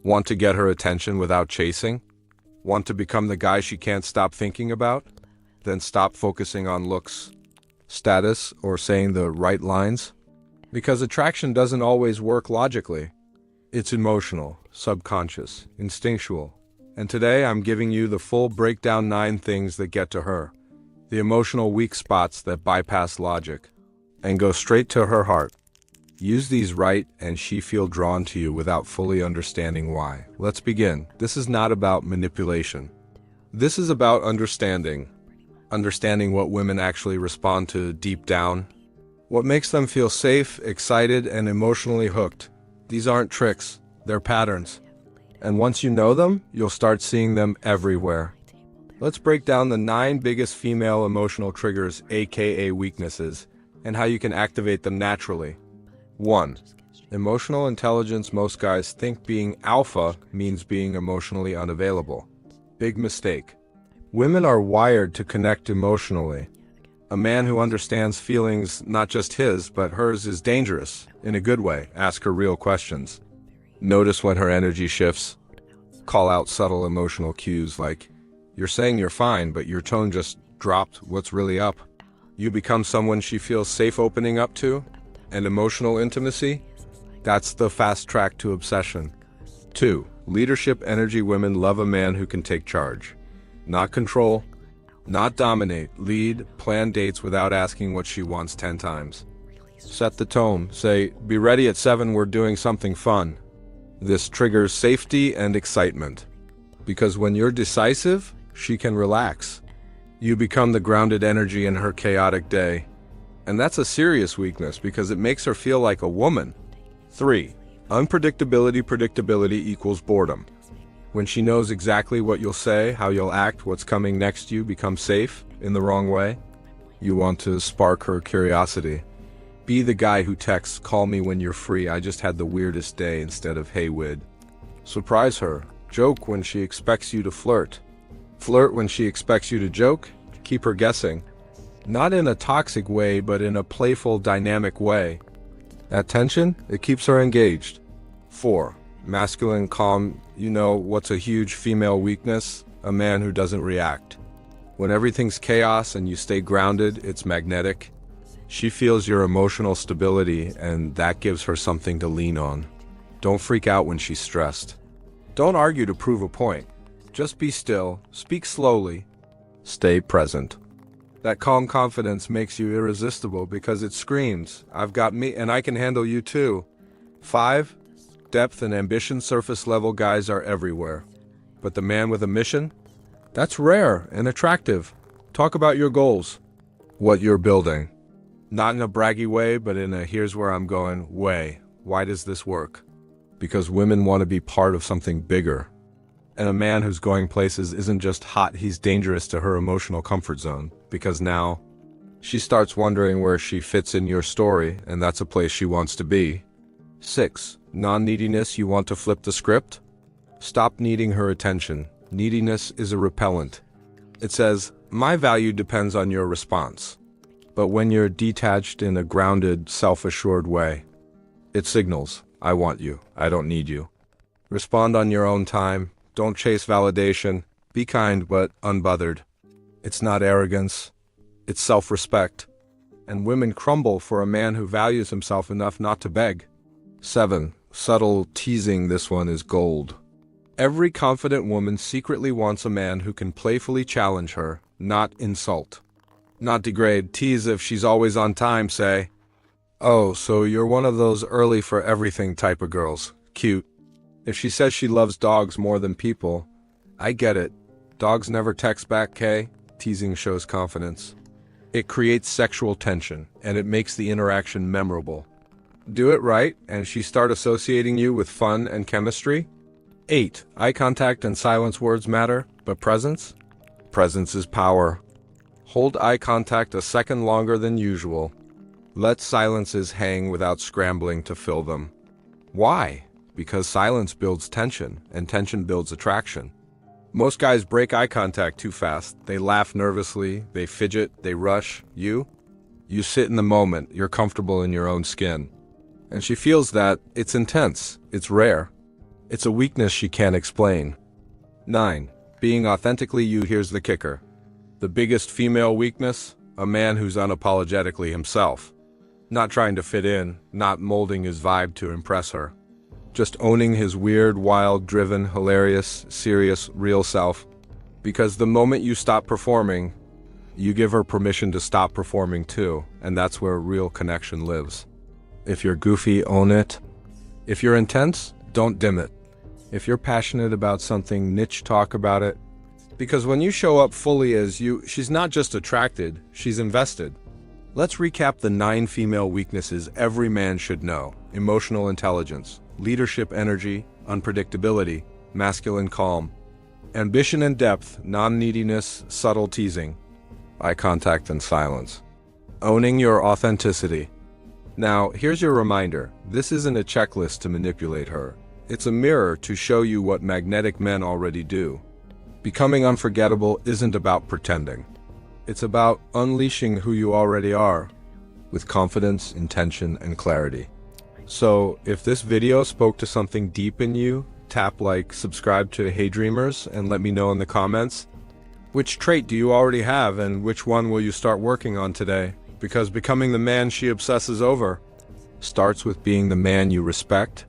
Want to get her attention without chasing? Want to become the guy she can't stop thinking about? Then stop focusing on looks, status, or saying the right lines. Because attraction doesn't always work logically. It's emotional, subconscious, instinctual. And today I'm giving you the full breakdown 9 things that get to her. The emotional weak spots that bypass logic and go straight to her heart. Use these right and she feel drawn to you without fully understanding why. Let's begin. This is not about manipulation. This is about understanding. Understanding what women actually respond to deep down. What makes them feel safe, excited, and emotionally hooked. These aren't tricks, they're patterns. And once you know them, you'll start seeing them everywhere. Let's break down the 9 biggest female emotional triggers, aka weaknesses, and how you can activate them naturally. 1. Emotional intelligence. Most guys think being alpha means being emotionally unavailable. Big mistake. Women are wired to connect emotionally. A man who understands feelings, not just his, but hers, is dangerous, in a good way. Ask her real questions. Notice when her energy shifts. Call out subtle emotional cues like, "You're saying you're fine, but your tone just dropped. What's really up?" You become someone she feels safe opening up to. And emotional intimacy? That's the fast track to obsession. 2. Leadership energy. Women love a man who can take charge. Not control, not dominate. Lead, plan dates without asking what she wants 10 times. Set the tone. Say, "Be ready at 7, we're doing something fun." This triggers safety and excitement. Because when you're decisive, she can relax. You become the grounded energy in her chaotic day. And that's a serious weakness because it makes her feel like a woman. 3. Unpredictability. Predictability equals boredom. When she knows exactly what you'll say, how you'll act, what's coming next, you become safe in the wrong way. You want to spark her curiosity. Be the guy who texts, "Call me when you're free, I just had the weirdest day," instead of "Hey, Wid." Surprise her. Joke when she expects you to flirt. Flirt when she expects you to joke. Keep her guessing. Not in a toxic way, but in a playful, dynamic way. That tension, it keeps her engaged. 4. Masculine calm. You know what's a huge female weakness? A man who doesn't react. When everything's chaos and you stay grounded, it's magnetic. She feels your emotional stability, and that gives her something to lean on. Don't freak out when she's stressed. Don't argue to prove a point. Just be still, speak slowly, stay present. That calm confidence makes you irresistible because it screams, "I've got me and I can handle you too." 5. Depth and ambition. Surface level guys are everywhere. But the man with a mission? That's rare and attractive. Talk about your goals. What you're building. Not in a braggy way, but in a "here's where I'm going" way. Why does this work? Because women want to be part of something bigger. And a man who's going places isn't just hot, he's dangerous to her emotional comfort zone. Because now, she starts wondering where she fits in your story, and that's a place she wants to be. 6. Non-neediness. You want to flip the script? Stop needing her attention. Neediness is a repellent. It says, "My value depends on your response." But when you're detached in a grounded, self-assured way, it signals, "I want you, I don't need you." Respond on your own time. Don't chase validation. Be kind but unbothered. It's not arrogance. It's self-respect. And women crumble for a man who values himself enough not to beg. 7. Subtle teasing. This one is gold. Every confident woman secretly wants a man who can playfully challenge her, not insult. Not degrade. Tease if she's always on time. Say, "Oh, so you're one of those early for everything type of girls. Cute." If she says she loves dogs more than people, "I get it. Dogs never text back, Kay." Teasing shows confidence. It creates sexual tension, and it makes the interaction memorable. Do it right, and she start associating you with fun and chemistry. 8. Eye contact and silence. Words matter, but presence? Presence is power. Hold eye contact a second longer than usual. Let silences hang without scrambling to fill them. Why? Because silence builds tension, and tension builds attraction. Most guys break eye contact too fast. They laugh nervously, they fidget, they rush. You sit in the moment, you're comfortable in your own skin. And she feels that. It's intense, it's rare. It's a weakness she can't explain. 9. Being authentically you. Here's the kicker. The biggest female weakness? A man who's unapologetically himself. Not trying to fit in, not molding his vibe to impress her. Just owning his weird, wild, driven, hilarious, serious, real self. Because the moment you stop performing, you give her permission to stop performing too, and that's where real connection lives. If you're goofy, own it. If you're intense, don't dim it. If you're passionate about something, niche talk about it. Because when you show up fully as you, she's not just attracted, she's invested. Let's recap the 9 female weaknesses every man should know. Emotional intelligence, leadership energy, unpredictability, masculine calm, ambition and depth, non-neediness, subtle teasing, eye contact and silence. Owning your authenticity. Now, here's your reminder. This isn't a checklist to manipulate her. It's a mirror to show you what magnetic men already do. Becoming unforgettable isn't about pretending. It's about unleashing who you already are, with confidence, intention, and clarity. So, if this video spoke to something deep in you, tap like, subscribe to Hey Dreamers, and let me know in the comments. Which trait do you already have, and which one will you start working on today? Because becoming the man she obsesses over starts with being the man you respect,